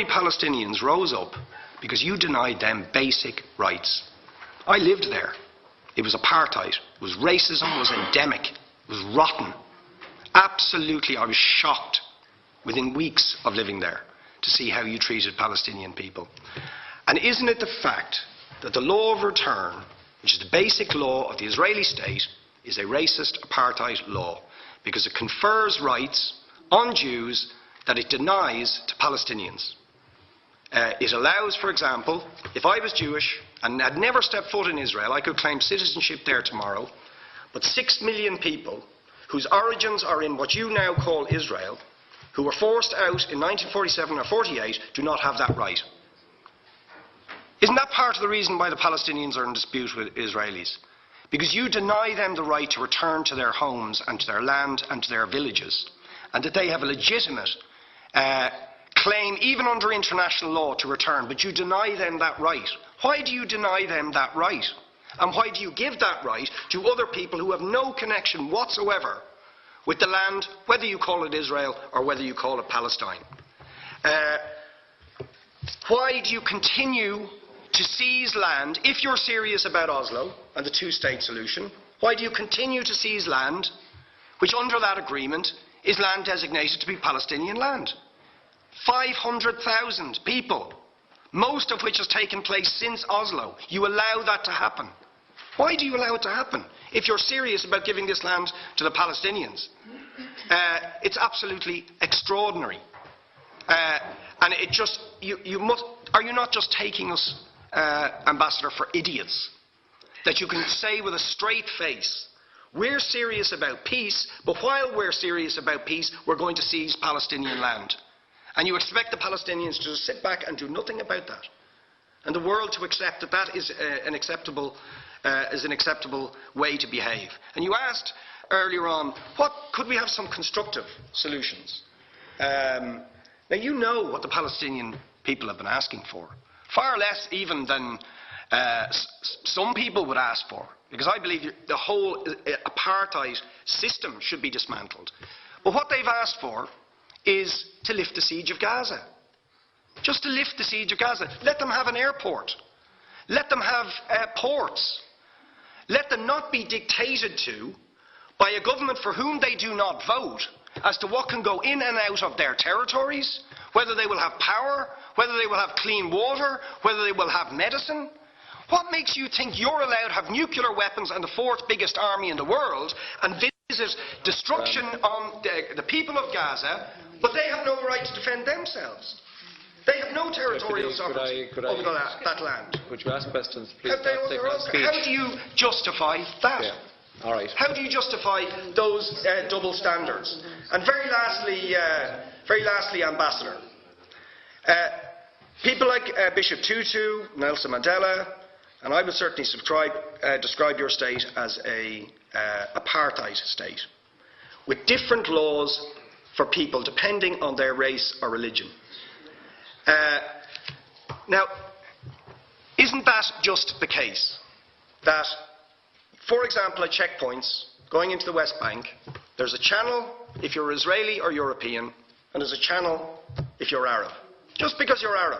Palestinians rose up because you denied them basic rights. I lived there. It was apartheid. It was racism. It was endemic. It was rotten. Absolutely, I was shocked within weeks of living there to see how you treated Palestinian people. And isn't it the fact that the law of return, which is the basic law of the Israeli state, is a racist apartheid law because it confers rights on Jews that it denies to Palestinians. It allows, for example, if I was Jewish and had never stepped foot in Israel, I could claim citizenship there tomorrow, but 6 million people whose origins are in what you now call Israel, who were forced out in 1947 or 48, do not have that right. Isn't that part of the reason why the Palestinians are in dispute with Israelis? Because you deny them the right to return to their homes and to their land and to their villages, and that they have a legitimate claim, even under international law, to return, but you deny them that right. Why do you deny them that right? And why do you give that right to other people who have no connection whatsoever with the land, whether you call it Israel or whether you call it Palestine? Why do you continue to seize land, if you're serious about Oslo and the two-state solution? Why do you continue to seize land, which under that agreement is land designated to be Palestinian land? 500,000 people, most of which has taken place since Oslo. You allow that to happen. Why do you allow it to happen if you're serious about giving this land to the Palestinians? It's absolutely extraordinary. And it just, are you not just taking us, Ambassador, for idiots? That you can say with a straight face, we're serious about peace, but while we're serious about peace, we're going to seize Palestinian land. And you expect the Palestinians to just sit back and do nothing about that. And the world to accept that that is an acceptable way to behave. And you asked earlier on, could we have some constructive solutions? Now you know what the Palestinian people have been asking for. Far less even than some people would ask for. Because I believe the whole apartheid system should be dismantled. But what they've asked for is to lift the siege of Gaza. Just to lift the siege of Gaza. Let them have an airport. Let them have ports. Let them not be dictated to by a government for whom they do not vote as to what can go in and out of their territories, whether they will have power, whether they will have clean water, whether they will have medicine. What makes you think you're allowed to have nuclear weapons and the fourth biggest army in the world and visit destruction on the people of Gaza, but they have no right to defend themselves? They have no territorial sovereignty over that land. Would you ask questions, please? How do you justify that? Yeah. All right. How do you justify those double standards? And very lastly, Ambassador, people like Bishop Tutu, Nelson Mandela, and I would certainly describe your state as an apartheid state, with different laws for people depending on their race or religion. Now, isn't that just the case that, for example, at checkpoints going into the West Bank, there's a channel if you're Israeli or European, and there's a channel if you're Arab, just because you're Arab?